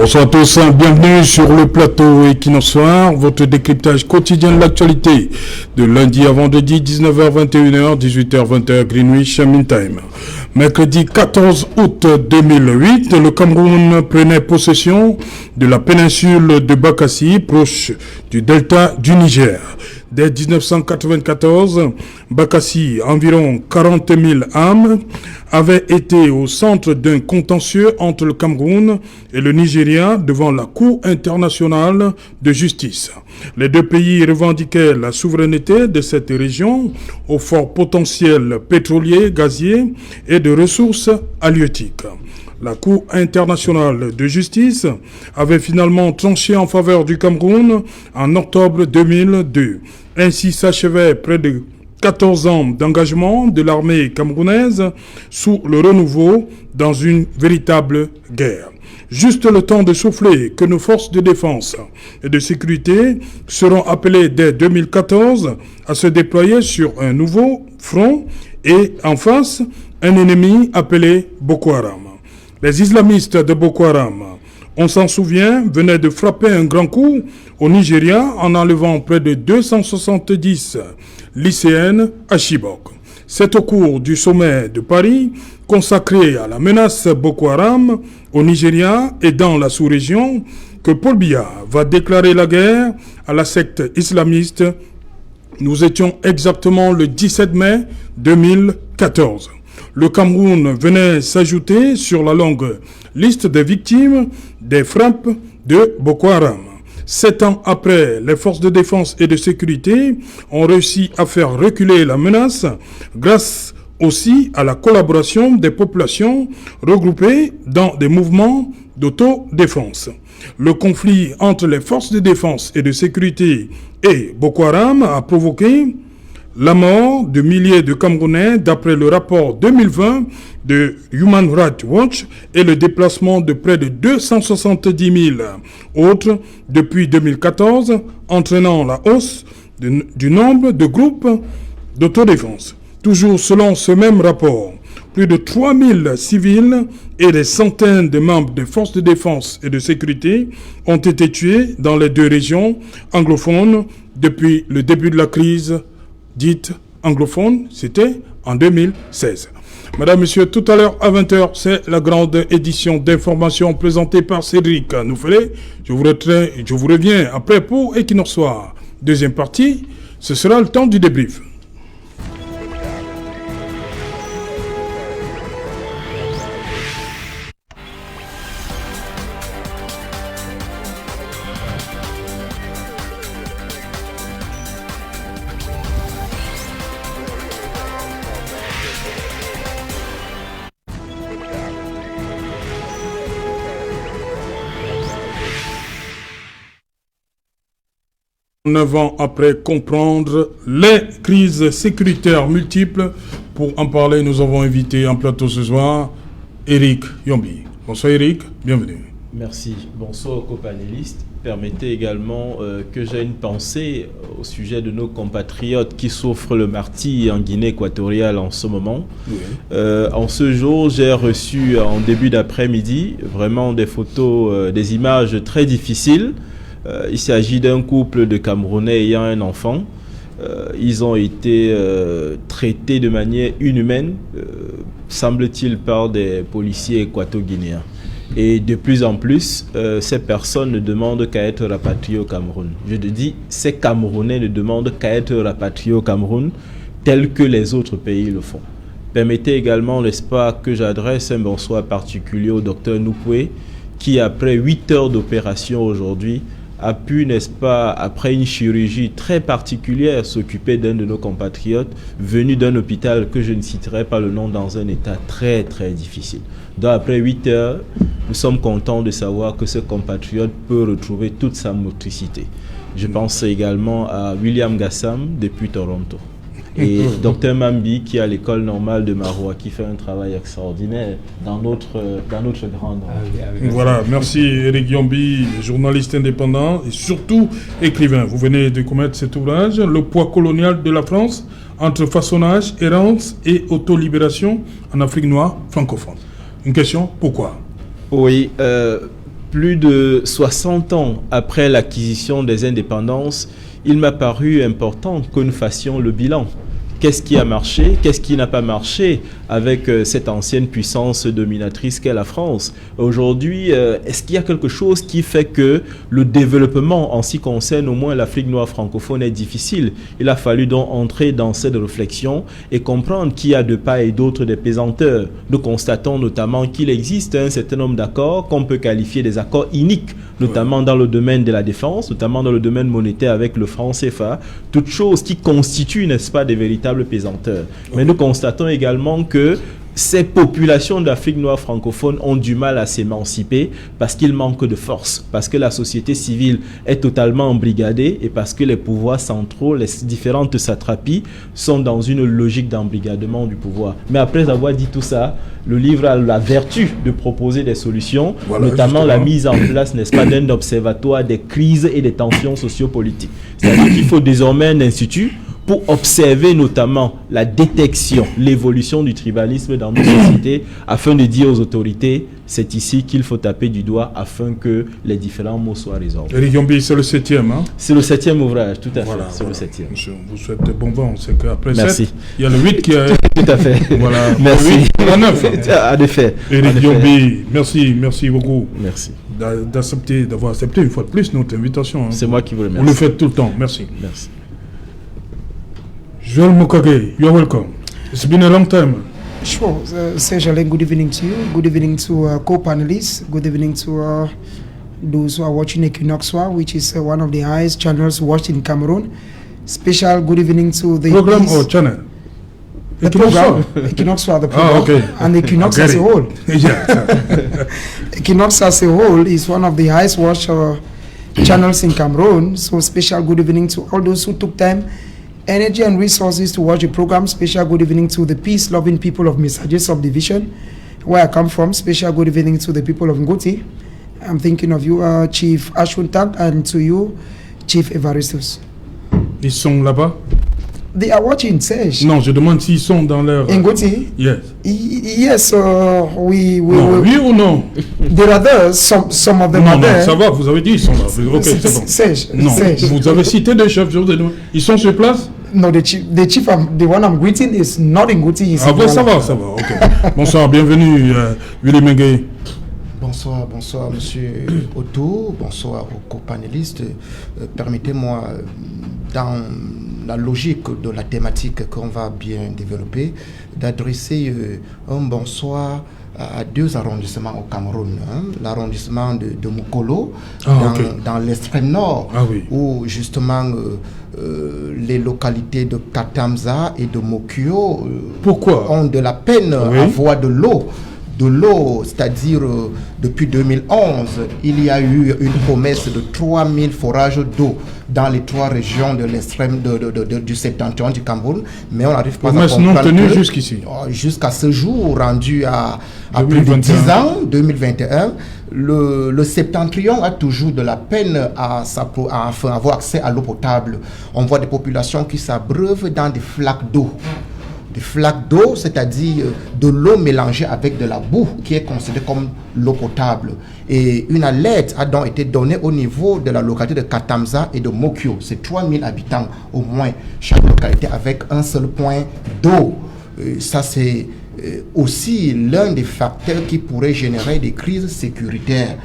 Bonsoir à tous, bienvenue sur le plateau Equinoxoir, votre décryptage quotidien de l'actualité de lundi à vendredi 19h-21h, 18h-20h Greenwich Mean Time. Mercredi 14 août 2008, le Cameroun prenait possession de la péninsule de Bakassi, proche du delta du Niger. Dès 1994, Bakassi, environ 40 000 âmes, avait été au centre d'un contentieux entre le Cameroun et le Nigeria devant la Cour internationale de justice. Les deux pays revendiquaient la souveraineté de cette région au fort potentiel pétrolier, gazier et de ressources halieutiques. La Cour internationale de justice avait finalement tranché en faveur du Cameroun en octobre 2002. Ainsi s'achevait près de 14 ans d'engagement de l'armée camerounaise sous le renouveau dans une véritable guerre. Juste le temps de souffler que nos forces de défense et de sécurité seront appelées dès 2014 à se déployer sur un nouveau front et en face, un ennemi appelé Boko Haram. Les islamistes de Boko Haram, on s'en souvient, venaient de frapper un grand coup au Nigeria en enlevant près de 270 lycéennes à Chibok. C'est au cours du sommet de Paris consacré à la menace Boko Haram au Nigeria et dans la sous-région que Paul Biya va déclarer la guerre à la secte islamiste. Nous étions exactement le 17 mai 2014. Le Cameroun venait s'ajouter sur la longue liste des victimes des frappes de Boko Haram. 7 ans après, les forces de défense et de sécurité ont réussi à faire reculer la menace grâce aussi à la collaboration des populations regroupées dans des mouvements d'autodéfense. Le conflit entre les forces de défense et de sécurité et Boko Haram a provoqué la mort de milliers de Camerounais d'après le rapport 2020 de Human Rights Watch et le déplacement de près de 270 000 autres depuis 2014, entraînant la hausse du nombre de groupes d'autodéfense. Toujours selon ce même rapport, plus de 3 000 civils et des centaines de membres des forces de défense et de sécurité ont été tués dans les deux régions anglophones depuis le début de la crise dite anglophone, c'était en 2016. Madame, Monsieur, tout à l'heure à 20h, c'est la grande édition d'information présentée par Cédric Noufelet. Je vous reviens après pour Equinoxoir. Deuxième partie, ce sera le temps du débrief. Neuf ans après comprendre les crises sécuritaires multiples. Pour en parler, nous avons invité en plateau ce soir Eric Yombi. Bonsoir Eric, bienvenue. Merci. Bonsoir aux copanélistes. Permettez également que j'aie une pensée au sujet de nos compatriotes qui souffrent le martyre en Guinée équatoriale en ce moment. Oui. En ce jour, j'ai reçu en début d'après-midi vraiment des photos, des images très difficiles. Il s'agit d'un couple de Camerounais ayant un enfant. Ils ont été traités de manière inhumaine, semble-t-il, par des policiers équato-guinéens. Et de plus en plus, ces personnes ne demandent qu'à être rapatriées au Cameroun. Je te dis, ces Camerounais ne demandent qu'à être rapatriés au Cameroun, tel que les autres pays le font. Permettez également, n'est-ce pas, que j'adresse un bonsoir particulier au docteur Noupoué, qui, après 8 heures d'opération aujourd'hui, a pu, n'est-ce pas, après une chirurgie très particulière, s'occuper d'un de nos compatriotes venu d'un hôpital que je ne citerai pas le nom, dans un état très très difficile. Donc après 8 heures, nous sommes contents de savoir que ce compatriote peut retrouver toute sa motricité. Je pense également à William Gassam depuis Toronto. Et Dr Mambi qui est à l'école normale de Maroua, qui fait un travail extraordinaire dans notre grande. Voilà, merci Eric Yombi, journaliste indépendant et surtout écrivain. Vous venez de commettre cet ouvrage, Le poids colonial de la France, entre façonnage, errance et autolibération en Afrique noire francophone. Une question, pourquoi? Oui, plus de 60 ans après l'acquisition des indépendances, il m'a paru important que nous fassions le bilan. Qu'est-ce qui a marché? Qu'est-ce qui n'a pas marché avec cette ancienne puissance dominatrice qu'est la France? Aujourd'hui, est-ce qu'il y a quelque chose qui fait que le développement en ce qui concerne au moins l'Afrique noire francophone est difficile? Il a fallu donc entrer dans cette réflexion et comprendre qu'il y a de part et d'autre des pesanteurs. Nous constatons notamment qu'il existe un certain nombre d'accords qu'on peut qualifier des accords iniques, notamment dans le domaine de la défense, notamment dans le domaine monétaire avec le franc CFA, toutes choses qui constituent, n'est-ce pas, des véritables pesanteurs. Mais nous constatons également que ces populations d'Afrique noire francophone ont du mal à s'émanciper parce qu'il manque de force, parce que la société civile est totalement embrigadée et parce que les pouvoirs centraux, les différentes satrapies sont dans une logique d'embrigadement du pouvoir. Mais après avoir dit tout ça, le livre a la vertu de proposer des solutions, notamment la mise en place, n'est-ce pas, d'un observatoire des crises et des tensions sociopolitiques. C'est-à-dire qu'il faut désormais un institut pour observer notamment la détection, l'évolution du tribalisme dans nos sociétés, afin de dire aux autorités, c'est ici qu'il faut taper du doigt afin que les différents maux soient résolus. Éric Yombi, c'est le 7e, hein? C'est le 7e ouvrage, tout à fait, c'est le 7e. Monsieur, vous souhaitez bon vent, c'est qu'après 7, Merci. il y a le 8 qui est... Tout à fait. Voilà. Merci. 8, la 9. En effet. Éric Yombi, merci beaucoup. Merci. D'avoir accepté une fois de plus notre invitation. Hein. C'est moi qui vous remercie. On le fait tout le temps, merci. Merci. Joel Mukage, you're welcome. It's been a long time. Sure. Serge, good evening to you. Good evening to co-panelists. Good evening to those who are watching Equinox, which is one of the highest channels watched in Cameroon. Special good evening to the program or channel? The program. Equinox, the program. Okay. And Equinox as a whole. Yeah. Equinox as a whole is one of the highest watched channels in Cameroon. So special good evening to all those who took time, energy and resources to watch the program. Special good evening to the peace-loving people of Misaje subdivision, where I come from. Special good evening to the people of Ngoti. I'm thinking of you, Chief Ashwintag, and to you, Chief Evaristus. Ils sont là-bas? They are watching, Serge. Non, je demande s'ils sont dans leur... Ngoti? Yes. Yes, oui ou non? There are there, some of them are there. Non, ça va, vous avez dit ils sont là. Ok, c'est bon. Serge, non, Serge. Vous avez cité des chefs, je vous ai demandé. Ils sont sur place? No, the chief, the one I'm greeting is not in Ngoti. Ah bon, ça va, ok. Bonsoir, bienvenue, Willy Mengue. Bonsoir, monsieur Otto, bonsoir aux co-panélistes. Permettez-moi, dans la logique de la thématique qu'on va bien développer, d'adresser un bonsoir à deux arrondissements au Cameroun. Hein. L'arrondissement de Mokolo, dans l'extrême nord, où justement les localités de Katamza et de Mokyo ont de la peine à voir de l'eau. C'est-à-dire depuis 2011, il y a eu une promesse de 3000 forages d'eau dans les trois régions de l'extrême du septentrion du Cameroun, mais on n'arrive pas à comprendre non tenue jusqu'ici. Jusqu'à ce jour, rendu à plus de 10 ans, 2021, le septentrion a toujours de la peine à avoir accès à l'eau potable. On voit des populations qui s'abreuvent dans des flaques d'eau. Des flaques d'eau, c'est-à-dire de l'eau mélangée avec de la boue qui est considérée comme l'eau potable. Et une alerte a donc été donnée au niveau de la localité de Katamza et de Mokyo. C'est 3000 habitants au moins, chaque localité avec un seul point d'eau. Ça, c'est aussi l'un des facteurs qui pourrait générer des crises sécuritaires.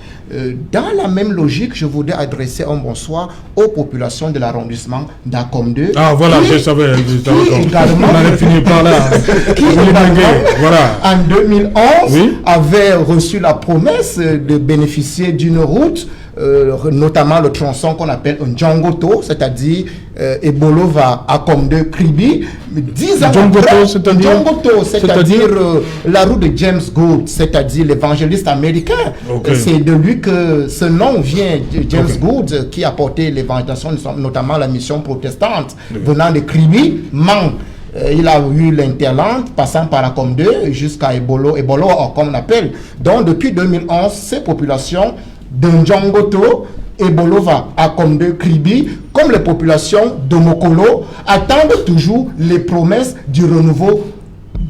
Dans la même logique, je voudrais adresser un bonsoir aux populations de l'arrondissement d'Akom 2. Ah voilà, je savais. Également, on allait finir par là. Voilà. En 2011, avait reçu la promesse de bénéficier d'une route, notamment le tronçon qu'on appelle un Djangoto, c'est-à-dire Ebolova Akom 2 Kribi. 10 ans après, c'est-à-dire la route de James Gould, c'est-à-dire l'évangéliste américain. C'est de lui que ce nom vient, de James Gould, qui a porté l'évangélisation, notamment la mission protestante, venant de Kribi, Mang. Il a eu l'interland, passant par Akom 2 jusqu'à Ebolo, comme on appelle. Donc, depuis 2011, ces populations de Ndjangoto, Ebolova, Akom 2, Kribi, comme les populations de Mokolo, attendent toujours les promesses du renouveau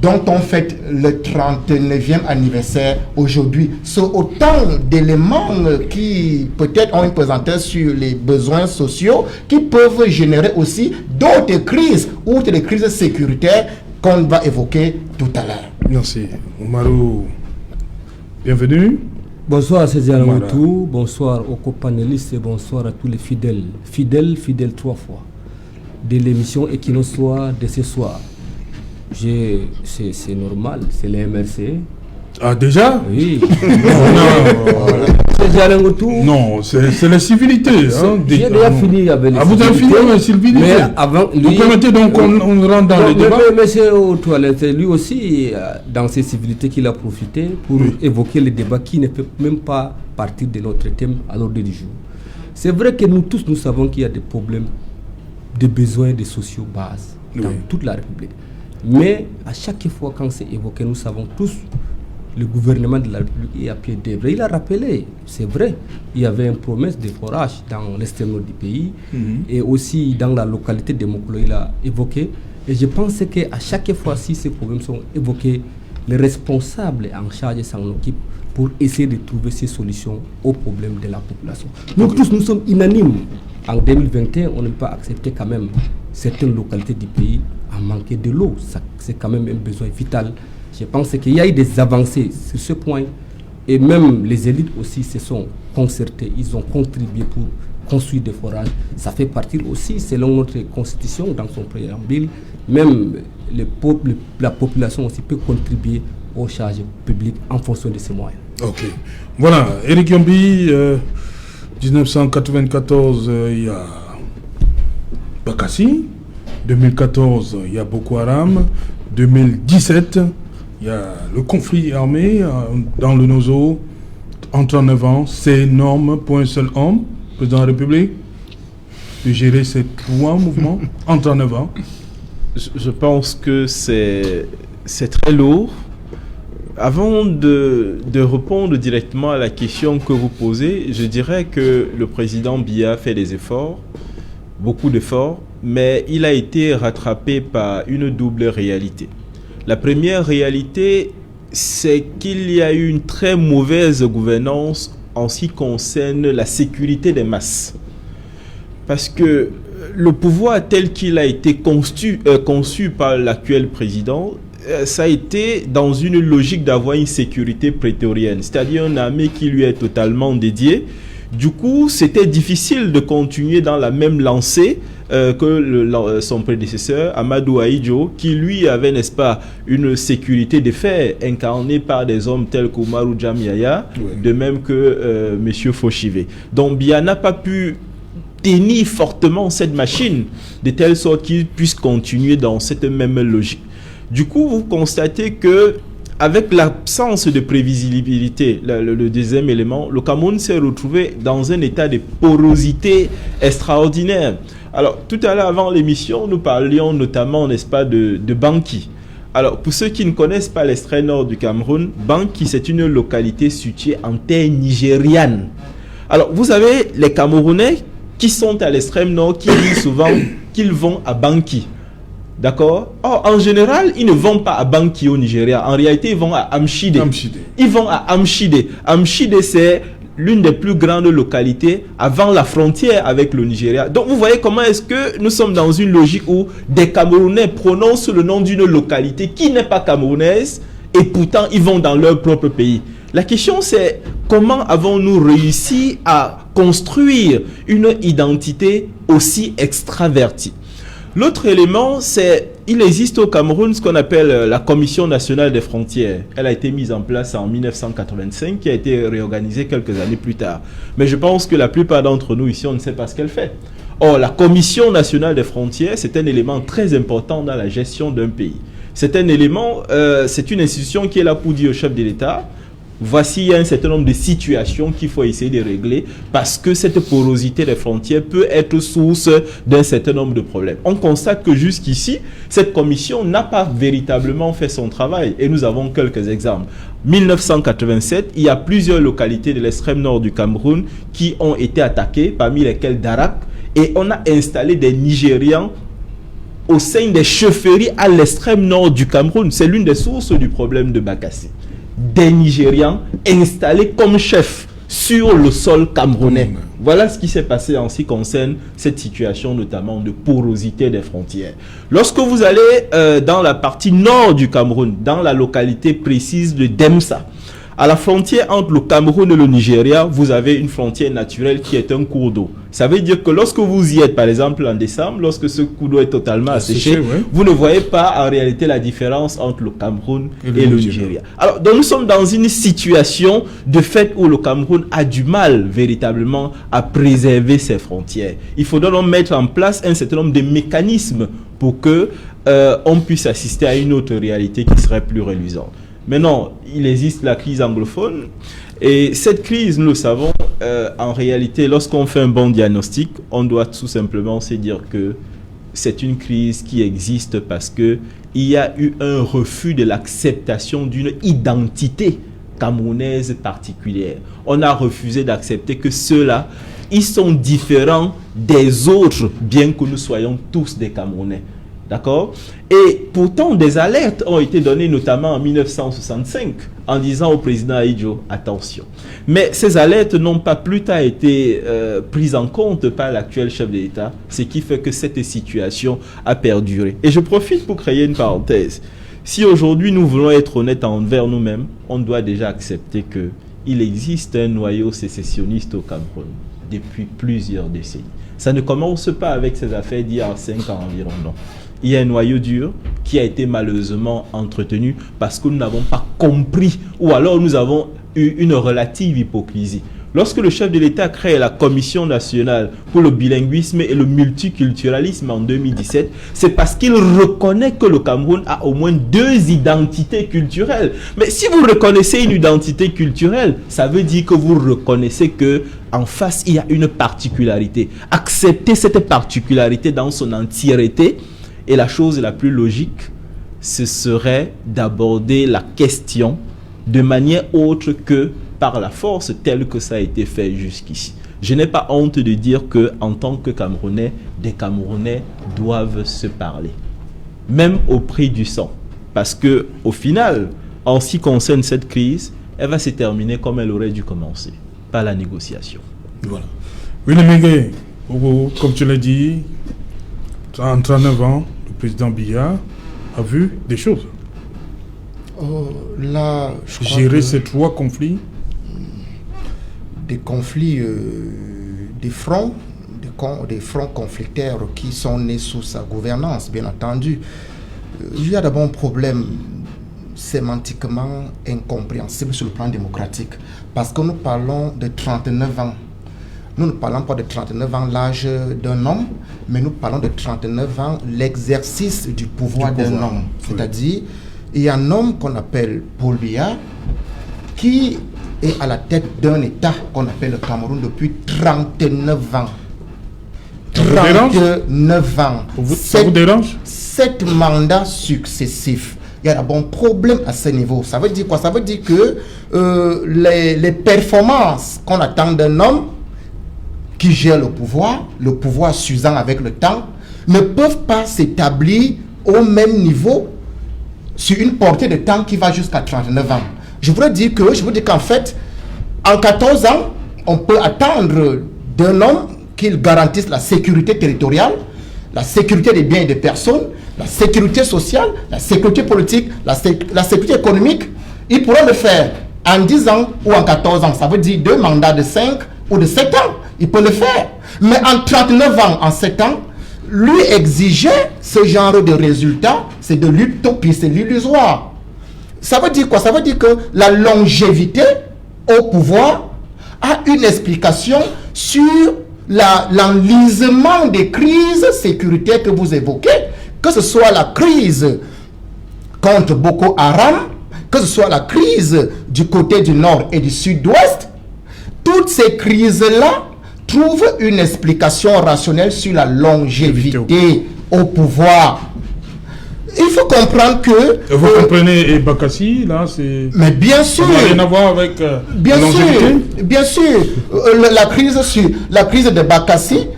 dont on fête le 39e anniversaire aujourd'hui. C'est autant d'éléments qui peut-être ont une pesanteur sur les besoins sociaux qui peuvent générer aussi d'autres crises, outre les crises sécuritaires qu'on va évoquer tout à l'heure. Merci. Oumarou, bienvenue. Bonsoir Cézanne Alamoutou, bonsoir aux copanélistes et bonsoir à tous les fidèles. Fidèles 3 fois. De l'émission Equinosoir de ce soir. C'est normal, c'est les MRC. Ah, déjà? Oui. Non, c'est la civilité. Hein, j'ai déjà fini avec les vous avez fini avec la civilité? Mais avant, lui, vous permettez donc qu'on rentre dans les débats? Mais c'est aux toilettes. Lui aussi, dans ces civilités qu'il a profité pour évoquer les débats qui ne peuvent même pas partir de notre thème à l'ordre du jour. C'est vrai que nous tous, nous savons qu'il y a des problèmes de besoins de sociaux bases dans toute la République. Mais à chaque fois quand c'est évoqué, nous savons tous, le gouvernement de la République est à pied d'œuvre. Il a rappelé, c'est vrai, il y avait une promesse de forage dans l'extrême nord du pays et aussi dans la localité de Mokolo, il a évoqué. Et je pense qu'à chaque fois, si ces problèmes sont évoqués, les responsables en charge s'en occupent pour essayer de trouver ces solutions aux problèmes de la population. Nous tous, nous sommes unanimes. En 2021, on ne peut pas accepter quand même certaines localités du pays à manquer de l'eau. C'est quand même un besoin vital. Je pense qu'il y a eu des avancées sur ce point. Et même les élites aussi se sont concertées. Ils ont contribué pour construire des forages. Ça fait partie aussi, selon notre constitution, dans son préambule, même la population aussi peut contribuer aux charges publiques en fonction de ses moyens. Ok. Voilà, Eric Yombi, 1994, il y a Bakassi. 2014, il y a Boko Haram. 2017, il y a le conflit armé dans le Nozo. En 39 ans, c'est énorme pour un seul homme, président de la République, de gérer ces 3 mouvements en 39 ans. Je pense que c'est très lourd. Avant de répondre directement à la question que vous posez, je dirais que le président Biya fait des efforts, beaucoup d'efforts, mais il a été rattrapé par une double réalité. La première réalité, c'est qu'il y a eu une très mauvaise gouvernance en ce qui concerne la sécurité des masses. Parce que le pouvoir tel qu'il a été conçu par l'actuel président, ça a été dans une logique d'avoir une sécurité prétorienne, c'est-à-dire une armée qui lui est totalement dédiée. Du coup, c'était difficile de continuer dans la même lancée que son prédécesseur, Amadou Ahidjo, qui lui avait, n'est-ce pas, une sécurité de fait incarnée par des hommes tels qu'Oumarou Djamyaya, de même que M. Foshivé. Donc, Biya n'a pas pu tenir fortement cette machine de telle sorte qu'il puisse continuer dans cette même logique. Du coup, vous constatez que avec l'absence de prévisibilité, le deuxième élément, le Cameroun s'est retrouvé dans un état de porosité extraordinaire. Alors, tout à l'heure, avant l'émission, nous parlions notamment, n'est-ce pas, de Banki. Alors, pour ceux qui ne connaissent pas l'extrême nord du Cameroun, Banki, c'est une localité située en terre nigériane. Alors, vous avez les Camerounais qui sont à l'extrême nord, qui disent souvent qu'ils vont à Banki. D'accord? Or, en général, ils ne vont pas à Banki au Nigeria. En réalité, ils vont à Amchide. Ils vont à Amchide. Amchide, c'est l'une des plus grandes localités avant la frontière avec le Nigeria. Donc, vous voyez comment est-ce que nous sommes dans une logique où des Camerounais prononcent le nom d'une localité qui n'est pas camerounaise et pourtant, ils vont dans leur propre pays. La question, c'est comment avons-nous réussi à construire une identité aussi extravertie? L'autre élément, c'est il existe au Cameroun ce qu'on appelle la Commission nationale des frontières. Elle a été mise en place en 1985, qui a été réorganisée quelques années plus tard. Mais je pense que la plupart d'entre nous ici, on ne sait pas ce qu'elle fait. Or, la Commission nationale des frontières, c'est un élément très important dans la gestion d'un pays. C'est un élément, c'est une institution qui est là pour dire au chef de l'État, voici un certain nombre de situations qu'il faut essayer de régler parce que cette porosité des frontières peut être source d'un certain nombre de problèmes. On constate que jusqu'ici, cette commission n'a pas véritablement fait son travail et nous avons quelques exemples. 1987, il y a plusieurs localités de l'extrême nord du Cameroun qui ont été attaquées, parmi lesquelles Darak, et on a installé des Nigérians au sein des chefferies à l'extrême nord du Cameroun. C'est l'une des sources du problème de Bakassi. Des Nigérians installés comme chefs sur le sol camerounais. Voilà ce qui s'est passé en ce qui concerne cette situation, notamment de porosité des frontières. Lorsque vous allez dans la partie nord du Cameroun, dans la localité précise de Demsa, à la frontière entre le Cameroun et le Nigeria, vous avez une frontière naturelle qui est un cours d'eau. Ça veut dire que lorsque vous y êtes, par exemple en décembre, lorsque ce cours d'eau est totalement asséché, vous ne voyez pas en réalité la différence entre le Cameroun et le Nigeria. Alors, donc nous sommes dans une situation de fait où le Cameroun a du mal véritablement à préserver ses frontières. Il faudra donc mettre en place un certain nombre de mécanismes pour que on puisse assister à une autre réalité qui serait plus reluisante. Maintenant, il existe la crise anglophone et cette crise, nous le savons, en réalité, lorsqu'on fait un bon diagnostic, on doit tout simplement se dire que c'est une crise qui existe parce qu'il y a eu un refus de l'acceptation d'une identité camerounaise particulière. On a refusé d'accepter que ceux-là, ils sont différents des autres, bien que nous soyons tous des Camerounais. D'accord? Et pourtant, des alertes ont été données, notamment en 1965, en disant au président Ahidjo, attention. Mais ces alertes n'ont pas plus tard été prises en compte par l'actuel chef de l'État, ce qui fait que cette situation a perduré. Et je profite pour créer une parenthèse. Si aujourd'hui nous voulons être honnêtes envers nous-mêmes, on doit déjà accepter qu'il existe un noyau sécessionniste au Cameroun depuis plusieurs décennies. Ça ne commence pas avec ces affaires d'il y a 5 ans environ, non. Il y a un noyau dur qui a été malheureusement entretenu parce que nous n'avons pas compris ou alors nous avons eu une relative hypocrisie. Lorsque le chef de l'État crée la Commission nationale pour le bilinguisme et le multiculturalisme en 2017, c'est parce qu'il reconnaît que le Cameroun a au moins 2 identités culturelles. Mais si vous reconnaissez une identité culturelle, ça veut dire que vous reconnaissez que en face, il y a une particularité. Accepter cette particularité dans son entièreté. Et la chose la plus logique, ce serait d'aborder la question de manière autre que par la force telle que ça a été fait jusqu'ici. Je n'ai pas honte de dire que, en tant que Camerounais, des Camerounais doivent se parler, même au prix du sang. Parce que, au final, en ce qui concerne cette crise, elle va se terminer comme elle aurait dû commencer, par la négociation. Voilà. William Mengue, comme tu l'as dit, en 39 ans, le président Biya a vu des choses. Là, gérer ces 3 conflits. Des conflits, des fronts conflictaires qui sont nés sous sa gouvernance, bien entendu. Il y a d'abord un problème sémantiquement incompréhensible sur le plan démocratique, parce que nous parlons de 39 ans. Nous ne parlons pas de 39 ans l'âge d'un homme, mais nous parlons de 39 ans l'exercice du pouvoir d'un homme. C'est-à-dire, il y a un homme qu'on appelle Paul Biya, qui est à la tête d'un État qu'on appelle le Cameroun depuis 39 ans. 39 ans. Ça vous dérange? 7 mandats successifs. Il y a d'abord un problème à ce niveau. Ça veut dire quoi? Ça veut dire que les performances qu'on attend d'un homme qui gère le pouvoir s'usant avec le temps, ne peuvent pas s'établir au même niveau sur une portée de temps qui va jusqu'à 39 ans. Je voudrais dire qu'en fait, en 14 ans, on peut attendre d'un homme qu'il garantisse la sécurité territoriale, la sécurité des biens et des personnes, la sécurité sociale, la sécurité politique, la sécurité économique. Il pourra le faire en 10 ans ou en 14 ans. Ça veut dire 2 mandats de 5 ou de 7 ans. Il peut le faire. Mais en 39 ans, en 7 ans, lui exiger ce genre de résultats, c'est de l'utopie, c'est l'illusoire. Ça veut dire quoi? Ça veut dire que la longévité au pouvoir a une explication sur l'enlisement des crises sécuritaires que vous évoquez, que ce soit la crise contre Boko Haram, que ce soit la crise du côté du nord et du sud-ouest. Toutes ces crises-là trouvent une explication rationnelle sur la longévité au pouvoir. Il faut comprendre que... Vous comprenez, et Bakassi, là, c'est... Mais bien sûr... Ça n'a rien à voir avec bien longévité. Bien sûr. La crise de Bakassi,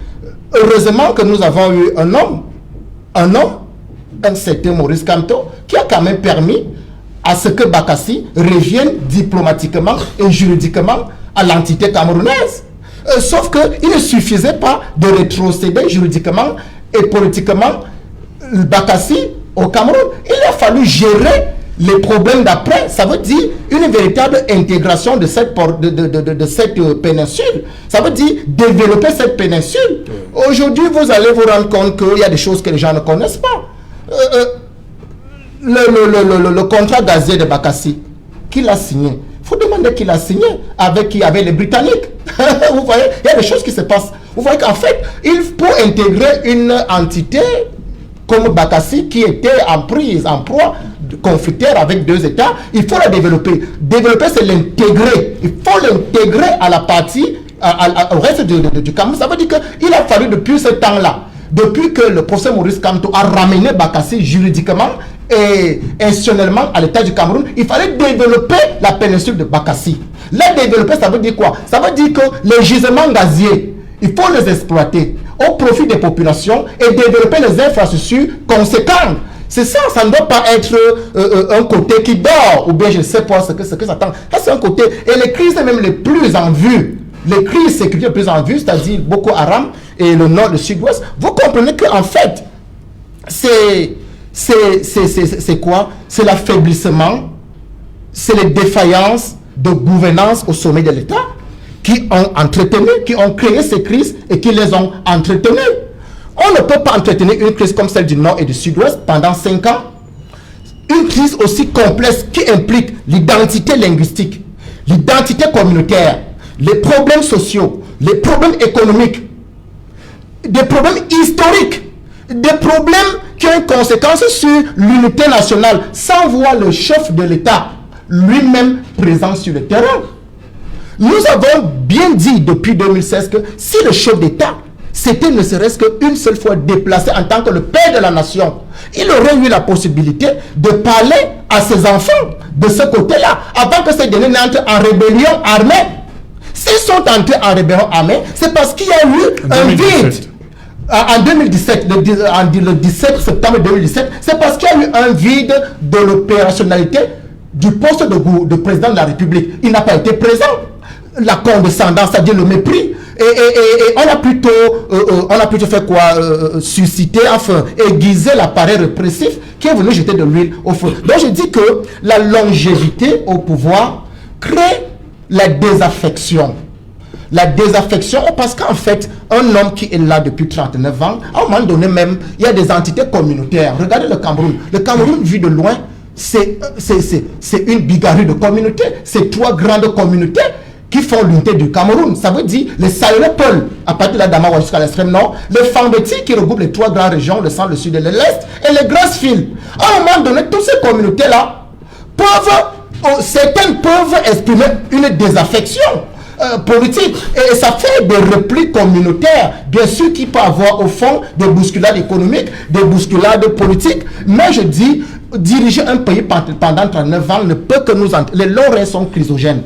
heureusement que nous avons eu un homme un homme, un certain Maurice Kamto, qui a quand même permis à ce que Bakassi revienne diplomatiquement et juridiquement à l'entité camerounaise. Sauf qu'il ne suffisait pas de rétrocéder juridiquement et politiquement Bakassi au Cameroun. Il a fallu gérer les problèmes d'après. Ça veut dire une véritable intégration de cette péninsule. Ça veut dire développer cette péninsule. Aujourd'hui, vous allez vous rendre compte qu'il y a des choses que les gens ne connaissent pas. Le contrat gazier de Bakassi, qui l'a signé? Il faut demander qui l'a signé, avec qui? Avec les Britanniques. Vous voyez, il y a des choses qui se passent. Vous voyez qu'en fait, pour intégrer une entité comme Bakassi, qui était en proie conflictuelle avec deux États, il faut la développer. Développer, c'est l'intégrer. Il faut l'intégrer à la partie, au reste du Cameroun. Ça veut dire qu'il a fallu depuis ce temps-là, depuis que le professeur Maurice Kamto a ramené Bakassi juridiquement et institutionnellement à l'État du Cameroun, il fallait développer la péninsule de Bakassi. La développer, ça veut dire quoi? Ça veut dire que les gisements gaziers, il faut les exploiter au profit des populations et développer les infrastructures conséquentes. C'est ça, ça ne doit pas être un côté qui dort, ou bien je ne sais pas ce que ça tend. Ça, c'est un côté. Et les crises même les plus en vue, les crises sécuritaires les plus en vue, c'est-à-dire Boko Haram et le nord, le sud-ouest, vous comprenez qu'en fait, c'est quoi? C'est l'affaiblissement, c'est les défaillances de gouvernance au sommet de l'État qui ont créé ces crises et qui les ont entretenues. On ne peut pas entretenir une crise comme celle du Nord et du Sud-Ouest pendant 5 ans. Une crise aussi complexe qui implique l'identité linguistique, l'identité communautaire, les problèmes sociaux, les problèmes économiques, des problèmes historiques, des problèmes qui ont une conséquence sur l'unité nationale, sans voir le chef de l'État lui-même présent sur le terrain. Nous avons bien dit depuis 2016 que si le chef d'État s'était ne serait-ce qu'une seule fois déplacé en tant que le père de la nation, il aurait eu la possibilité de parler à ses enfants de ce côté-là, avant que ces derniers n'entrent en rébellion armée. S'ils sont entrés en rébellion armée, c'est parce qu'il y a eu un vide. En 2017, le 17 septembre 2017, c'est parce qu'il y a eu un vide de l'opérationnalité du poste de président de la République. Il n'a pas été présent. La condescendance, c'est-à-dire le mépris. Et on a plutôt fait quoi? Susciter, enfin, aiguiser l'appareil répressif qui est venu jeter de l'huile au feu. Donc je dis que la longévité au pouvoir crée la désaffection. La désaffection, parce qu'en fait, un homme qui est là depuis 39 ans, à un moment donné même, il y a des entités communautaires. Regardez le Cameroun. Le Cameroun, vu de loin, c'est une bigarrie de communautés. C'est 3 grandes communautés qui font l'unité du Cameroun. Ça veut dire les Sahel Peul, à partir de la Damawa jusqu'à l'extrême nord, les Fambeti qui regroupent les 3 grandes régions, le centre, le sud et l'est, et les Grassfield. À un moment donné, toutes ces communautés-là certaines peuvent exprimer une désaffection politique, et ça fait des replis communautaires, bien sûr, qui peut avoir au fond des bousculades économiques, des bousculades politiques, mais je dis, diriger un pays pendant 39 ans ne peut que nous... Les longs règnes sont chrysogènes.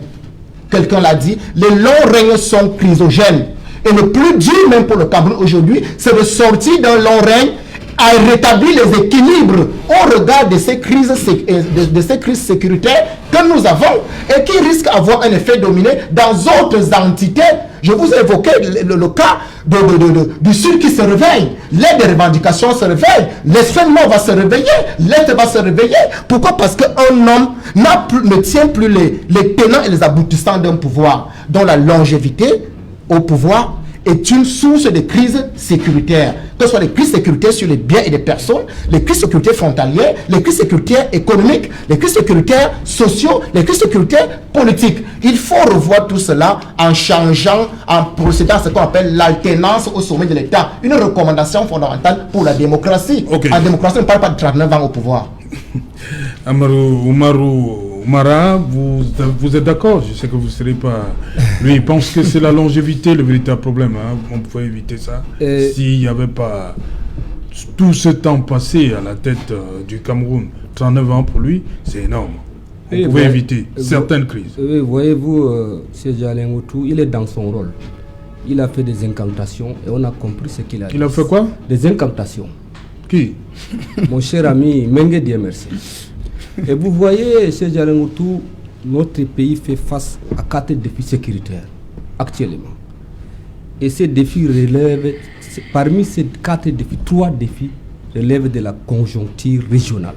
Quelqu'un l'a dit, les longs règnes sont chrysogènes. Et le plus dur même pour le Cameroun aujourd'hui, c'est de sortir d'un long règne à rétablir les équilibres au regard de ces crises sécuritaires que nous avons et qui risquent d'avoir un effet dominé dans d'autres entités. Je vous ai évoqué le cas du Sud qui se réveille. L'aide des revendications se réveille. L'extrême nord va se réveiller. L'Est va se réveiller. Pourquoi? Parce qu'un homme ne tient plus les tenants et les aboutissants d'un pouvoir dont la longévité au pouvoir est une source de crises sécuritaires, que ce soit les crises sécuritaires sur les biens et les personnes, les crises sécuritaires frontalières, les crises sécuritaires économiques, les crises sécuritaires sociaux, les crises sécuritaires politiques. Il faut revoir tout cela en changeant, en procédant à ce qu'on appelle l'alternance au sommet de l'État. Une recommandation fondamentale pour la démocratie. Okay. En démocratie, on ne parle pas de 39 ans au pouvoir. Oumara, vous êtes d'accord? Je sais que vous ne serez pas... Lui, il pense que c'est la longévité le véritable problème. Hein? On pouvait éviter ça s'il n'y avait pas tout ce temps passé à la tête du Cameroun. 39 ans pour lui, c'est énorme. On pouvait éviter certaines crises. Voyez-vous, C.J. Alain Autou, il est dans son rôle. Il a fait des incantations et on a compris ce qu'il a dit. Il a fait quoi? Des incantations. Qui? Mon cher ami Mengue Diemerse. Et vous voyez, chez Jalengoutou, notre pays fait face à 4 défis sécuritaires actuellement. Et ces défis relèvent, parmi ces 4 défis, 3 défis relèvent de la conjoncture régionale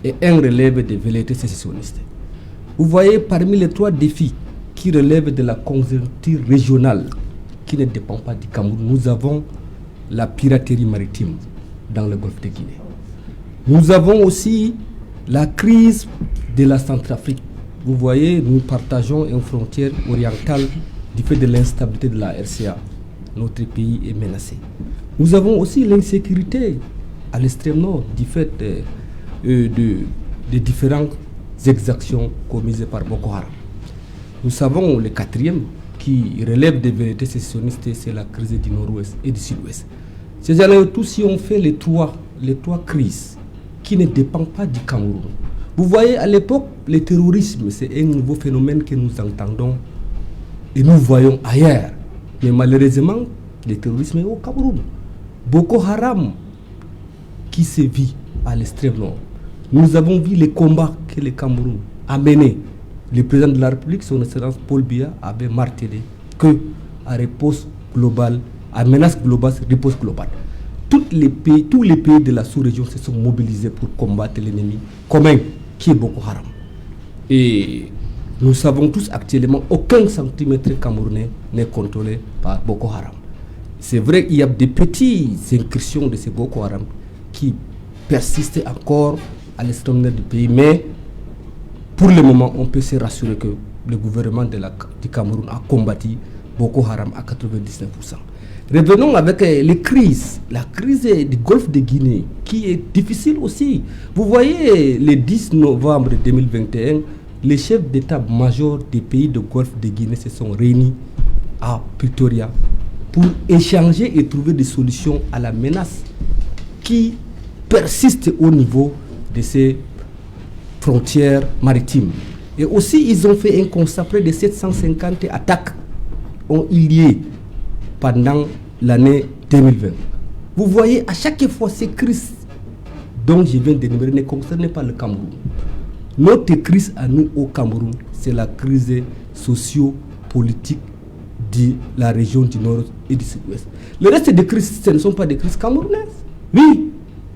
et un relève des velléités sécessionnistes. Vous voyez, parmi les 3 défis qui relèvent de la conjoncture régionale, qui ne dépend pas du Cameroun, nous avons la piraterie maritime dans le golfe de Guinée. Nous avons aussi la crise de la Centrafrique. Vous voyez, nous partageons une frontière orientale du fait de l'instabilité de la RCA. Notre pays est menacé. Nous avons aussi l'insécurité à l'extrême nord du fait de différentes exactions commises par Boko Haram. Nous savons le 4e qui relève des vérités sécessionnistes, c'est la crise du nord-ouest et du sud-ouest. Ces années tous, si on fait les trois crises qui ne dépendent pas du Cameroun. Vous voyez, à l'époque, le terrorisme, c'est un nouveau phénomène que nous entendons et nous voyons ailleurs. Mais malheureusement, le terrorisme est au Cameroun. Boko Haram qui sévit à l'extrême nord. Nous avons vu les combats que le Cameroun a menés. Le président de la République, son excellence Paul Biya, avait martelé que à réponse globale, à menace globale, réponse globale. Tous les pays de la sous-région se sont mobilisés pour combattre l'ennemi commun qui est Boko Haram. Et nous savons tous actuellement aucun centimètre camerounais n'est contrôlé par Boko Haram. C'est vrai, il y a des petites incursions de ces Boko Haram qui persistent encore à l'extrême nord du pays, mais pour le moment, on peut se rassurer que le gouvernement du Cameroun a combattu Boko Haram à 99%. Revenons avec les crises. La crise du golfe de Guinée, qui est difficile aussi. Vous voyez, le 10 novembre 2021, les chefs d'état-major des pays du golfe de Guinée se sont réunis à Pretoria pour échanger et trouver des solutions à la menace qui persiste au niveau de ces frontières maritimes. Et aussi, ils ont fait un constat, près de 750 attaques ont eu lieu pendant l'année 2020. Vous voyez, à chaque fois, ces crises dont je viens d'énumérer ne concernent pas le Cameroun. Notre crise à nous au Cameroun, c'est la crise socio-politique de la région du Nord et du Sud-Ouest. Le reste des crises, ce ne sont pas des crises camerounaises. Oui,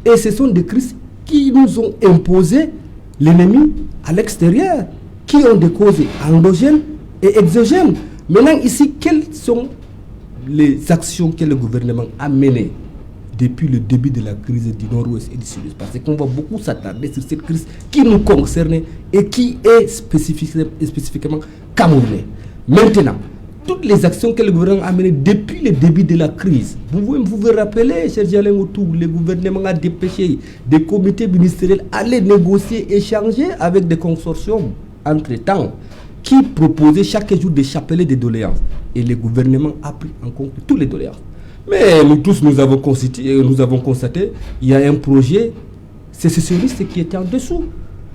et ce sont des crises qui nous ont imposé l'ennemi à l'extérieur, qui ont des causes endogènes et exogènes. Maintenant, ici, quelles sont les actions que le gouvernement a menées depuis le début de la crise du Nord-Ouest et du Sud-Ouest? Parce qu'on va beaucoup s'attarder sur cette crise qui nous concerne et qui est spécifiquement camerounaise. Maintenant, toutes les actions que le gouvernement a menées depuis le début de la crise, vous vous rappelez, cher Jalin Outou, le gouvernement a dépêché des comités ministériels à aller négocier, échanger avec des consortiums entre-temps qui proposaient chaque jour des chapelets de doléances. Et le gouvernement a pris en compte tous les doléances. Mais nous tous, nous avons constaté il y a un projet sécessionniste qui était en dessous.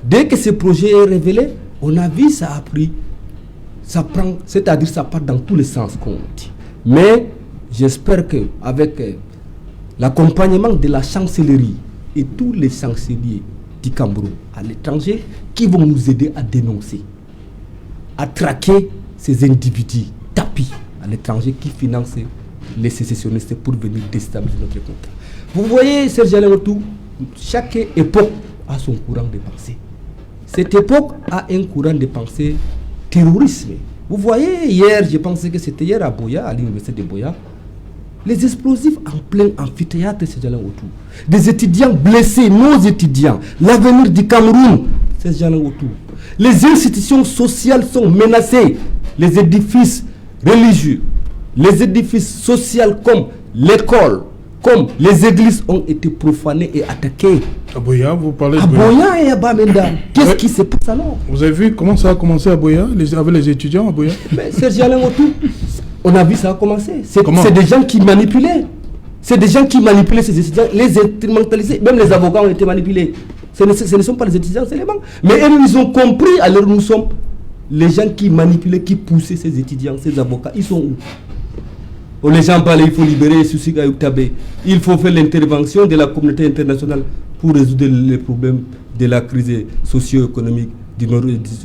Dès que ce projet est révélé, on a vu ça a pris. Ça prend, c'est-à-dire ça part dans tous les sens qu'on dit. Mais j'espère qu'avec l'accompagnement de la chancellerie et tous les chanceliers du Cameroun à l'étranger qui vont nous aider à dénoncer, à traquer ces individus tapis à l'étranger qui financent les sécessionnistes pour venir déstabiliser notre contrat. Vous voyez, Serge Alain, chaque époque a son courant de pensée. Cette époque a un courant de pensée terrorisme. Vous voyez, hier, je pensais que c'était hier à Boya, à l'université de Boya, les explosifs en plein amphithéâtre, c'est déjà là autour. Des étudiants blessés, nos étudiants, l'avenir du Cameroun, c'est déjà là autour. Les institutions sociales sont menacées, les édifices religieux, les édifices sociaux comme l'école, comme les églises ont été profanées et attaquées. À Boya, vous parlez de Boya et à Bamenda. Qu'est-ce qui se passe alors? Vous avez vu comment ça a commencé à Boya, avec les étudiants à Boya? Mais Serge Alain Outou, on a vu ça a commencé. C'est des gens qui manipulaient. C'est des gens qui manipulaient ces étudiants, les instrumentalisaient. Même les avocats ont été manipulés. Ce ne sont pas les étudiants, c'est les banques. Mais eux, ils ont compris, alors nous sommes les gens qui manipulaient, qui poussaient ces étudiants, ces avocats. Ils sont où? Les gens parlent, il faut libérer Sousi Tabé. Il faut faire l'intervention de la communauté internationale pour résoudre les problèmes de la crise socio-économique du Nord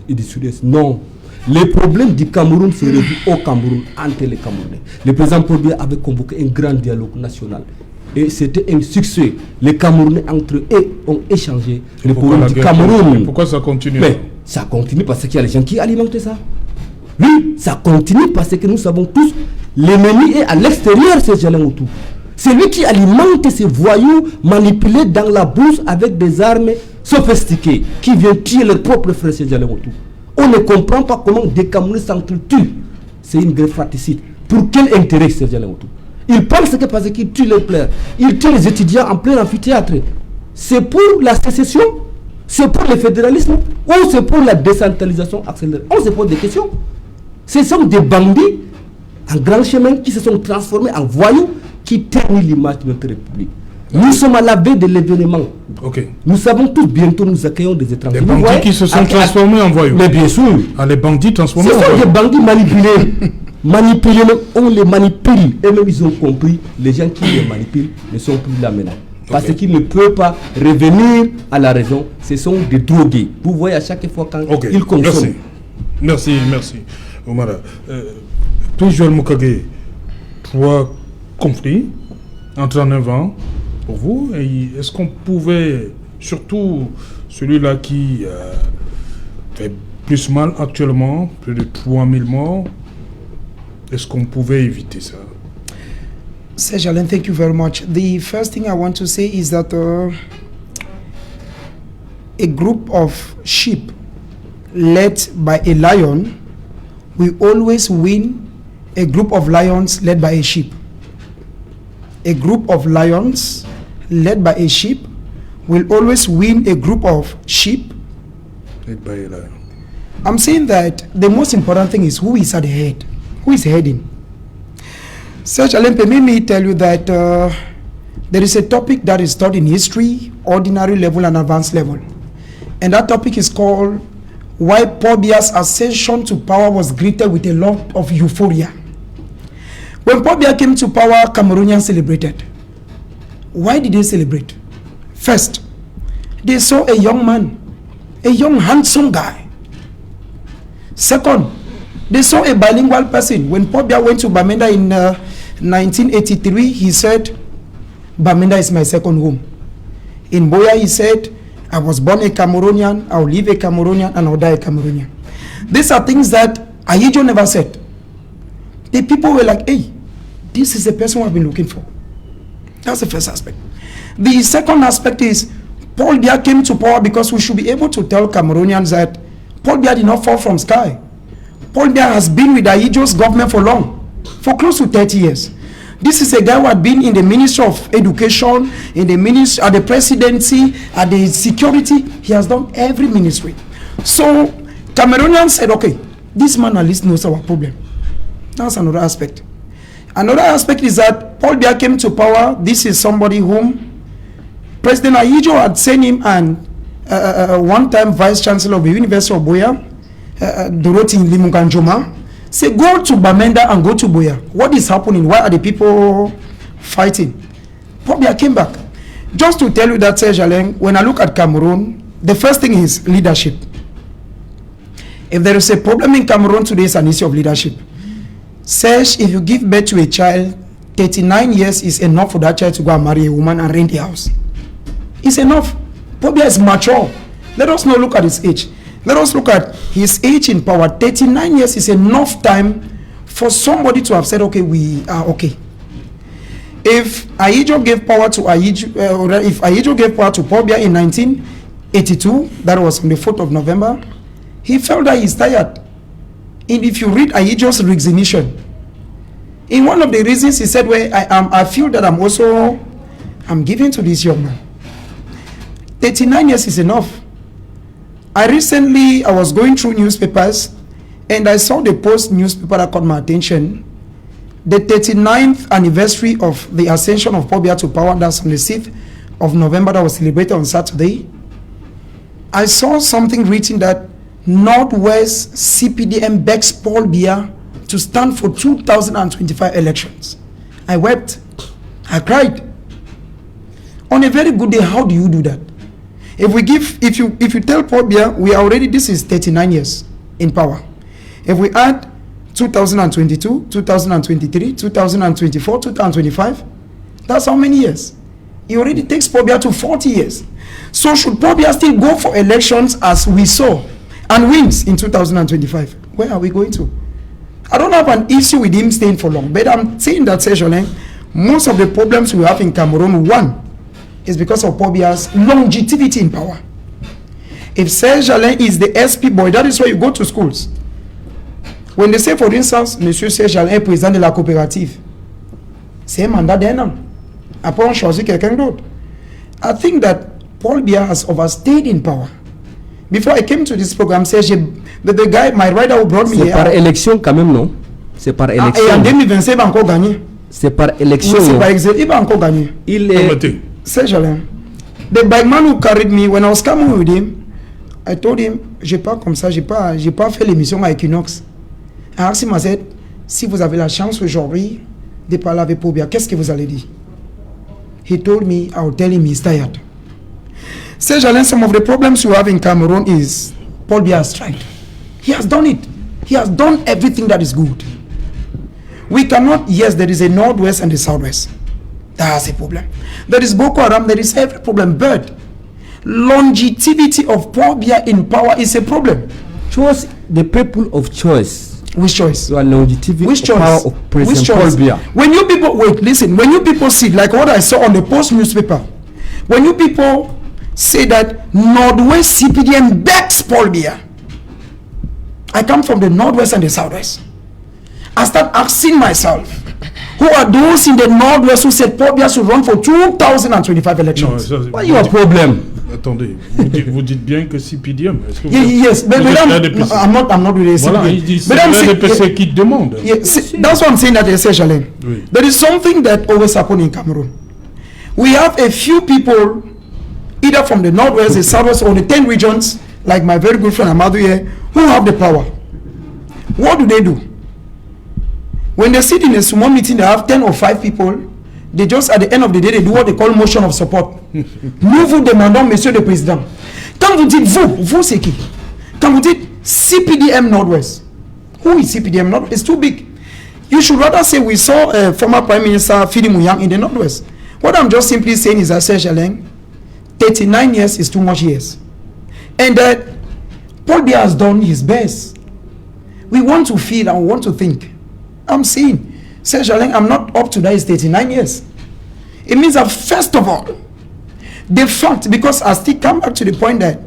et du Sud-Est. Non. Les problèmes du Cameroun se résolvent au Cameroun, entre les Camerounais. Le président Paul Biya avait convoqué un grand dialogue national. Et c'était un succès. Les Camerounais entre eux ont échangé les problèmes du Cameroun. Pourquoi ça continue? Mais ça continue parce qu'il y a les gens qui alimentent ça. Oui, ça continue parce que nous savons tous, l'ennemi est à l'extérieur, ces gens autour. C'est lui qui alimente ces voyous manipulés dans la bourse avec des armes sophistiquées qui viennent tuer leurs propres frères, ces gens autour. On ne comprend pas comment des Camerounais s'entretuent. C'est une guerre fratricide. Pour quel intérêt ces gens autour? Ils pensent que parce qu'ils tuent leurs frères, ils tuent les étudiants en plein amphithéâtre. C'est pour la sécession? C'est pour le fédéralisme? Ou c'est pour la décentralisation accélérée? On se pose des questions. Ce sont des bandits en grand chemin qui se sont transformés en voyous qui ternissent l'image de notre République. Nous sommes à la veille de l'événement. Okay. Nous savons tous bientôt nous accueillons des étrangers. Des bandits qui se sont transformés en voyous. Mais bien sûr. Ah, les bandits transformés en voyous. Ce sont des bandits manipulés. On les manipule. Et même ils ont compris, les gens qui les manipulent ne sont plus là maintenant. Parce qu'ils ne peuvent pas revenir à la raison. Ce sont des drogués. Vous voyez à chaque fois quand ils consomment. Merci. Omara. Toi, Joël Mokage, 3 conflits en 39 ans pour vous. Et est-ce qu'on pouvait, surtout celui-là qui fait plus mal actuellement, plus de 3000 morts, est-ce qu'on pouvait éviter ça? Serge Alain, thank you very much. The first thing I want to say is that a group of sheep led by a lion will always win a group of lions led by a sheep. A group of lions led by a sheep will always win a group of sheep led by a lion. I'm saying that the most important thing is who is at the head, who is heading. Serge Alain, let me tell you that there is a topic that is taught in history, ordinary level and advanced level. And that topic is called why Paul Biya's ascension to power was greeted with a lot of euphoria. When Paul Biya came to power, Cameroonians celebrated. Why did they celebrate? First, they saw a young man, a young handsome guy. Second, they saw a bilingual person. When Paul Biya went to Bamenda in 1983, he said, Bamenda is my second home. In Boya, he said, I was born a Cameroonian, I'll live a Cameroonian, and I'll die a Cameroonian. These are things that Ahidjo never said. The people were like, hey, this is the person we've been looking for. That's the first aspect. The second aspect is Paul Biya came to power because we should be able to tell Cameroonians that Paul Biya did not fall from sky. Paul Biya has been with Ahidjo's government for long, for close to 30 years. This is a guy who had been in the Ministry of Education, in the ministry, at the presidency, at the security. He has done every ministry. So Cameroonians said, okay, this man at least knows our problem. That's another aspect. Another aspect is that Paul Biya came to power. This is somebody whom President Ahidjo had sent him and one-time Vice Chancellor of the University of Boya, Dorothy Limunganjoma, say go to Bamenda and go to Boya. What is happening? Why are the people fighting? Paul Biya came back. Just to tell you that, Serge Alain, when I look at Cameroon, the first thing is leadership. If there is a problem in Cameroon today, it's an issue of leadership. Serge, if you give birth to a child, 39 years is enough for that child to go and marry a woman and rent the house. It's enough. Paul Biya is mature. Let us not look at his age. Let us look at his age in power. 39 years is enough time for somebody to have said, okay, we are okay. If Ahidjo gave power to if Ahidjo gave power to Paul Biya in 1982, that was on the 4th of November, he felt that he's tired. And if you read Ahidjo's resignation, in one of the reasons he said, where I feel that I'm giving to this young man. 39 years is enough. I was going through newspapers and I saw the Post newspaper that caught my attention. The 39th anniversary of the ascension of Paul Biya to power, that's on the 6th of November, that was celebrated on Saturday. I saw something written that Northwest CPDM begs Paul Biya to stand for 2025 elections. I wept. I cried. On a very good day, how do you do that? If you tell Paul Biya, we are already, this is 39 years in power. If we add 2022, 2023, 2024, 2025, that's how many years? It already takes Paul Biya to 40 years. So should Paul Biya still go for elections as we saw and wins in 2025? Where are we going to? I don't have an issue with him staying for long, but I'm saying that, Serge Alain, most of the problems we have in Cameroon, one, is because of Paul Biya's longevity in power. If Serge Alain is the SP boy, that is why you go to schools. When they say, for instance, Monsieur Serge Alain est président de la coopérative, c'est un mandat d'un an. Après, on choisit quelqu'un d'autre. I think that Paul Biya has overstayed in power. Before I came to this program, Serge, the guy, my rider who brought me here. C'est par élection quand même, non? C'est par élection. Et en 2025, il va encore gagner. C'est par élection. Oui, c'est par élection. Il va encore gagner. Il est. Serge Alain. The bike man who carried me, when I was coming with him, I told him, j'ai pas comme ça, j'ai pas fait l'émission à Equinox. I asked him, I said, si vous avez la chance aujourd'hui de parler avec Paul Biya, qu'est-ce que vous allez dire? He told me, I will tell him he's tired. Serge Alain, some of the problems you have in Cameroon is Paul Biya has tried. He has done it. He has done everything that is good. We cannot, yes, there is a northwest and a southwest. That's a problem. There is Boko Haram, there is every problem, but longevity of Paul Biya in power is a problem. Choose the people of choice. Which choice? Your longevity Which of choice? power of President Paul Biya. When you people, wait, listen, when you people see, like what I saw on the Post newspaper, when you people say that Northwest CPDM backs Paul Biya, I come from the Northwest and the Southwest. I start asking myself, who are those in the Northwest who said Paul Biya should run for 2025 elections? Non, ça, What your problem? Attendez, vous dites bien que CPDM. Yes, but I'm not really Voilà, saying il dit but I'm c'est saying, le PC qui demande. that's what I'm saying that essentially. Oui. There is something that always happens in Cameroon. We have a few people, either from the Northwest, the Southwest, or the 10 regions, like my very good friend Amadou here, who have the power. What do? When they sit in a small meeting, they have 10 or 5 people. They just, at the end of the day, they do what they call motion of support. Nous vous demandons, Monsieur le Président. Quand vous dites vous c'est qui? Quand vous dites CPDM Northwest, who is CPDM Northwest? It's too big. You should rather say we saw former Prime Minister Fidi Mouyang in the Northwest. What I'm just simply saying is that Serge Alain, 39 years is too much years. And that Paul Biya has done his best. We want to feel and we want to think. I'm saying, Serge Alain, I'm not up to that, it's 39 years. It means that first of all, the fact, because I still come back to the point that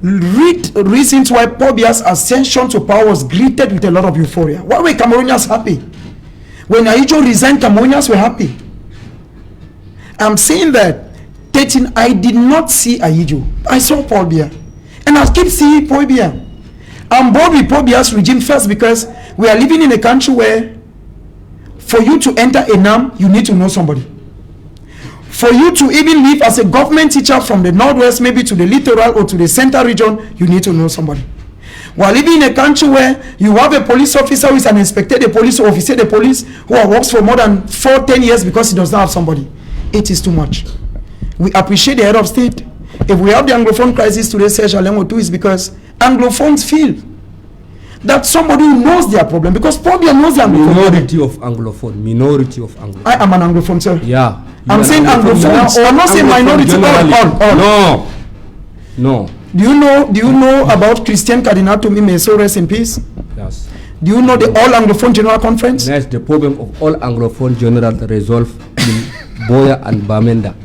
reasons why Paul Biya's ascension to power was greeted with a lot of euphoria. Why were Cameroonians happy? When Ahidjo resigned, Cameroonians were happy. I'm saying that I did not see Ahidjo. I saw Paul Biya. And I keep seeing Paul Biya. I'm bored with Paul Biya's regime first because we are living in a country where for you to enter a NAM, you need to know somebody. For you to even live as a government teacher from the Northwest, maybe to the littoral or to the center region, you need to know somebody. We are living in a country where you have a police officer who is an inspector, the police officer, the police who works for more than 4-10 years because he does not have somebody. It is too much. We appreciate the head of state. If we have the Anglophone crisis today, Serge Alain too, is because Anglophones feel that somebody who knows their problem, because Paul Biya knows the Anglophone. Minority of Anglophone. I am an Anglophone, sir. Yeah. I'm saying Anglophone. I'm not saying minority. All. No. Do you know about Christian Cardinal Tumi, may so rest in peace? Yes. Do you know the All Anglophone General Conference? That's the problem of all Anglophone general resolved in Boya and Bamenda.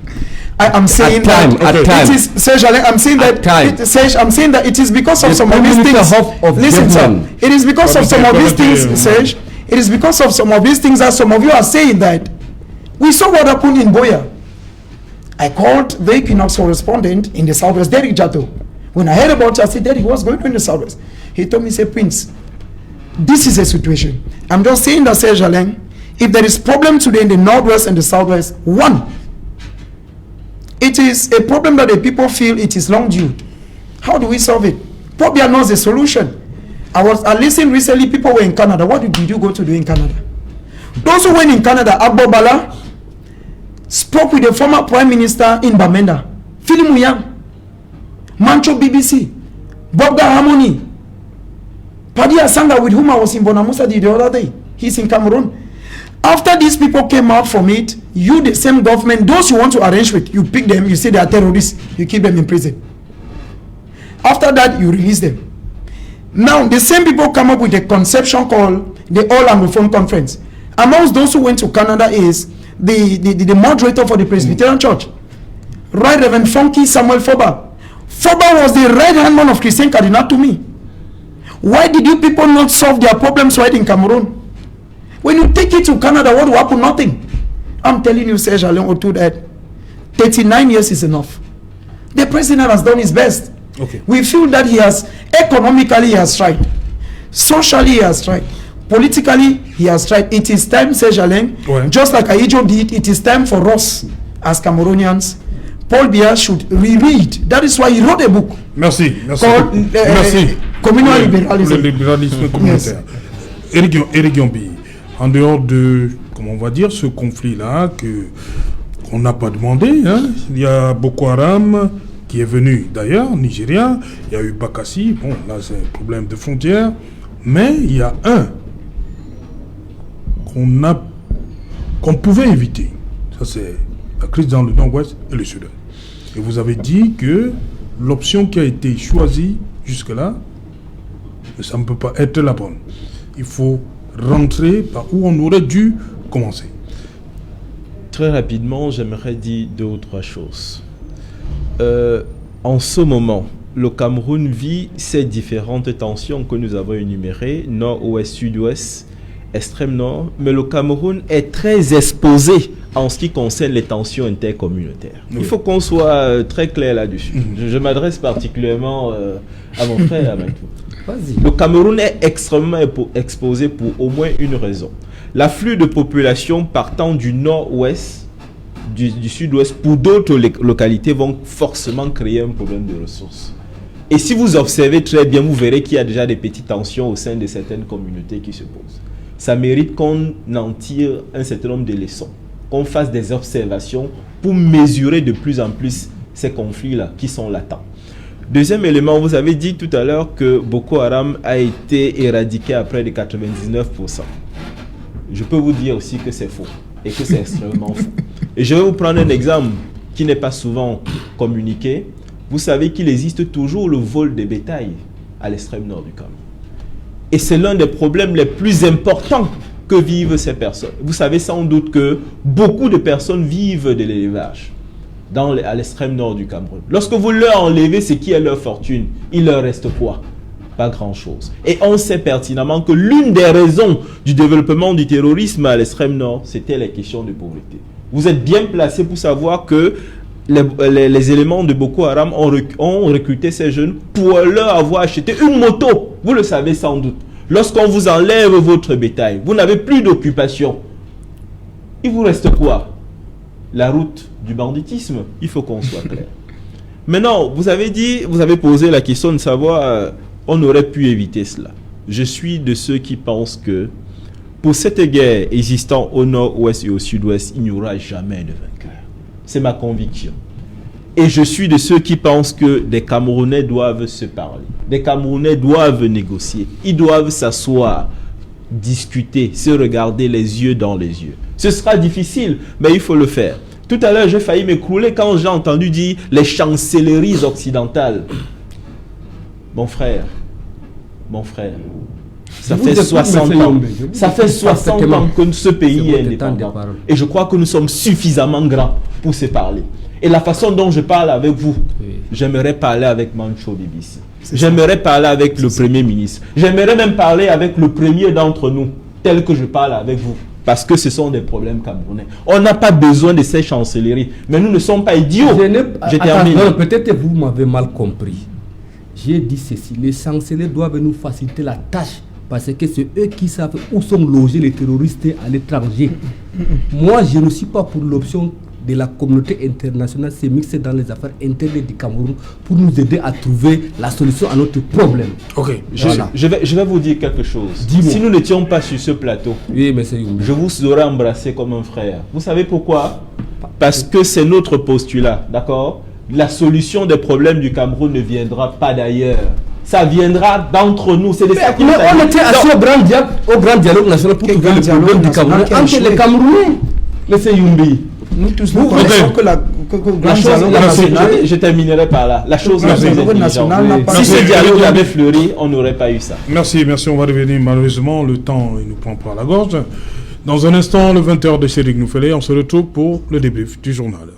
I am saying it is Serge Alain, I'm saying that it is because of some of these things. Listen, sir. It is because of some of these things, Serge. It is because of some of these things that some of you are saying that we saw what happened in Boya. I called the Equinox correspondent in the Southwest, Derek Jato. When I heard about it, I said, Derek, what's going on in the Southwest? He told me, say, Prince, this is a situation. I'm just saying that, Serge Alain, if there is problem today in the Northwest and the Southwest, one, it is a problem that the people feel it is long due. How do we solve it? Paul Biya knows the solution. I listened recently, people were in Canada. What did you go to do in Canada? Those who went in Canada, Agbo Bala spoke with the former Prime Minister in Bamenda, Philip Muyang, Mancho BBC, Bobga Harmony, Paddy Asanga, with whom I was in Bonamusa the other day. He's in Cameroon. After these people came out from it, you, the same government, those you want to arrange with, you pick them, you say they are terrorists, you keep them in prison. After that, you release them. Now, the same people come up with a conception called the All Anglophone Conference. Amongst those who went to Canada is the moderator for the Presbyterian Church, Right Reverend Funky Samuel Foba. Foba was the right-hand man of Christian Cardinal to me. Why did you people not solve their problems right in Cameroon? When you take it to Canada, what will happen? Nothing. I'm telling you, Serge Alain Otu, that 39 years is enough. The president has done his best. Okay. We feel that he has, economically he has tried, socially he has tried, politically he has tried. It is time, Serge Alain, just like Aijo did, it is time for us as Cameroonians. Paul Biya should reread. That is why he wrote a book. Merci. Called Communal Libéralisme. Le libéralisme communautaire. Eric Yombi, en dehors de, comment on va dire, ce conflit-là qu'on n'a pas demandé, hein, il y a Boko Haram qui est venu d'ailleurs, Nigeria, il y a eu Bakassi, bon là c'est un problème de frontières, mais il y a un qu'on pouvait éviter, ça c'est la crise dans le nord-ouest et le sud. Et vous avez dit que l'option qui a été choisie jusque-là, ça ne peut pas être la bonne. Il faut rentrer par où on aurait dû commencer. Très rapidement, j'aimerais dire 2 ou 3 choses. En ce moment, le Cameroun vit ces différentes tensions que nous avons énumérées, nord-ouest, sud-ouest, extrême nord, mais le Cameroun est très exposé en ce qui concerne les tensions intercommunautaires. Oui. Il faut qu'on soit très clair là-dessus. Je m'adresse particulièrement à mon frère Amatou. Le Cameroun est extrêmement exposé pour au moins une raison. L'afflux de population partant du nord-ouest, du sud-ouest, pour d'autres localités vont forcément créer un problème de ressources. Et si vous observez très bien, vous verrez qu'il y a déjà des petites tensions au sein de certaines communautés qui se posent. Ça mérite qu'on en tire un certain nombre de leçons, qu'on fasse des observations pour mesurer de plus en plus ces conflits-là qui sont latents. Deuxième élément, vous avez dit tout à l'heure que Boko Haram a été éradiqué à près de 99%. Je peux vous dire aussi que c'est faux et que c'est extrêmement faux. Et je vais vous prendre un exemple qui n'est pas souvent communiqué. Vous savez qu'il existe toujours le vol de bétail à l'extrême nord du Cameroun. Et c'est l'un des problèmes les plus importants que vivent ces personnes. Vous savez sans doute que beaucoup de personnes vivent de l'élevage à l'extrême nord du Cameroun. Lorsque vous leur enlevez ce qui est leur fortune, il leur reste quoi? Pas grand-chose. Et on sait pertinemment que l'une des raisons du développement du terrorisme à l'extrême nord, c'était les questions de pauvreté. Vous êtes bien placé pour savoir que les éléments de Boko Haram ont recruté ces jeunes pour leur avoir acheté une moto. Vous le savez sans doute. Lorsqu'on vous enlève votre bétail, vous n'avez plus d'occupation. Il vous reste quoi? La route du banditisme. Il faut qu'on soit clair. Maintenant, vous avez posé la question de savoir, on aurait pu éviter cela. Je suis de ceux qui pensent que pour cette guerre existant au nord-ouest et au sud-ouest, il n'y aura jamais de vainqueur. C'est ma conviction. Et je suis de ceux qui pensent que des Camerounais doivent se parler. Des Camerounais doivent négocier. Ils doivent s'asseoir, discuter, se regarder les yeux dans les yeux. Ce sera difficile, mais il faut le faire. Tout à l'heure, j'ai failli m'écrouler quand j'ai entendu dire les chancelleries occidentales. Mon frère, ça fait 60 ans. Ça fait 60 ans que ce pays est indépendant. Et je crois que nous sommes suffisamment grands pour se parler. Et la façon dont je parle avec vous, j'aimerais parler avec Mancho BBC. J'aimerais parler avec le Premier ministre. J'aimerais même parler avec le premier d'entre nous, tel que je parle avec vous. Parce que ce sont des problèmes camerounais. On n'a pas besoin de ces chancelleries. Mais nous ne sommes pas idiots. Je termine. Peut-être vous m'avez mal compris. J'ai dit ceci. Les chancelleries doivent nous faciliter la tâche. Parce que c'est eux qui savent où sont logés les terroristes à l'étranger. Moi, je ne suis pas pour l'option de la communauté internationale s'est mixé dans les affaires internes du Cameroun pour nous aider à trouver la solution à notre problème. Ok. Je vais vous dire quelque chose. Si nous n'étions pas sur ce plateau, oui, monsieur Youmbi, je vous aurais embrassé comme un frère. Vous savez pourquoi? Parce que c'est notre postulat, d'accord? La solution des problèmes du Cameroun ne viendra pas d'ailleurs. Ça viendra d'entre nous. C'est de ça qu'il s'agit. On était assis au grand dialogue national pour trouver le problème du Cameroun entre les Camerounais. Monsieur Youmbi, nous tous nous connaissons que le grand dialogue national. Je terminerai par là. La chose n'a pas. Si ce dialogue avait fleuri, on n'aurait pas eu ça. Merci. On va revenir. Malheureusement, le temps il nous prend par la gorge. Dans un instant, le 20h de Cédric Noufélé, on se retrouve pour le débrief du journal.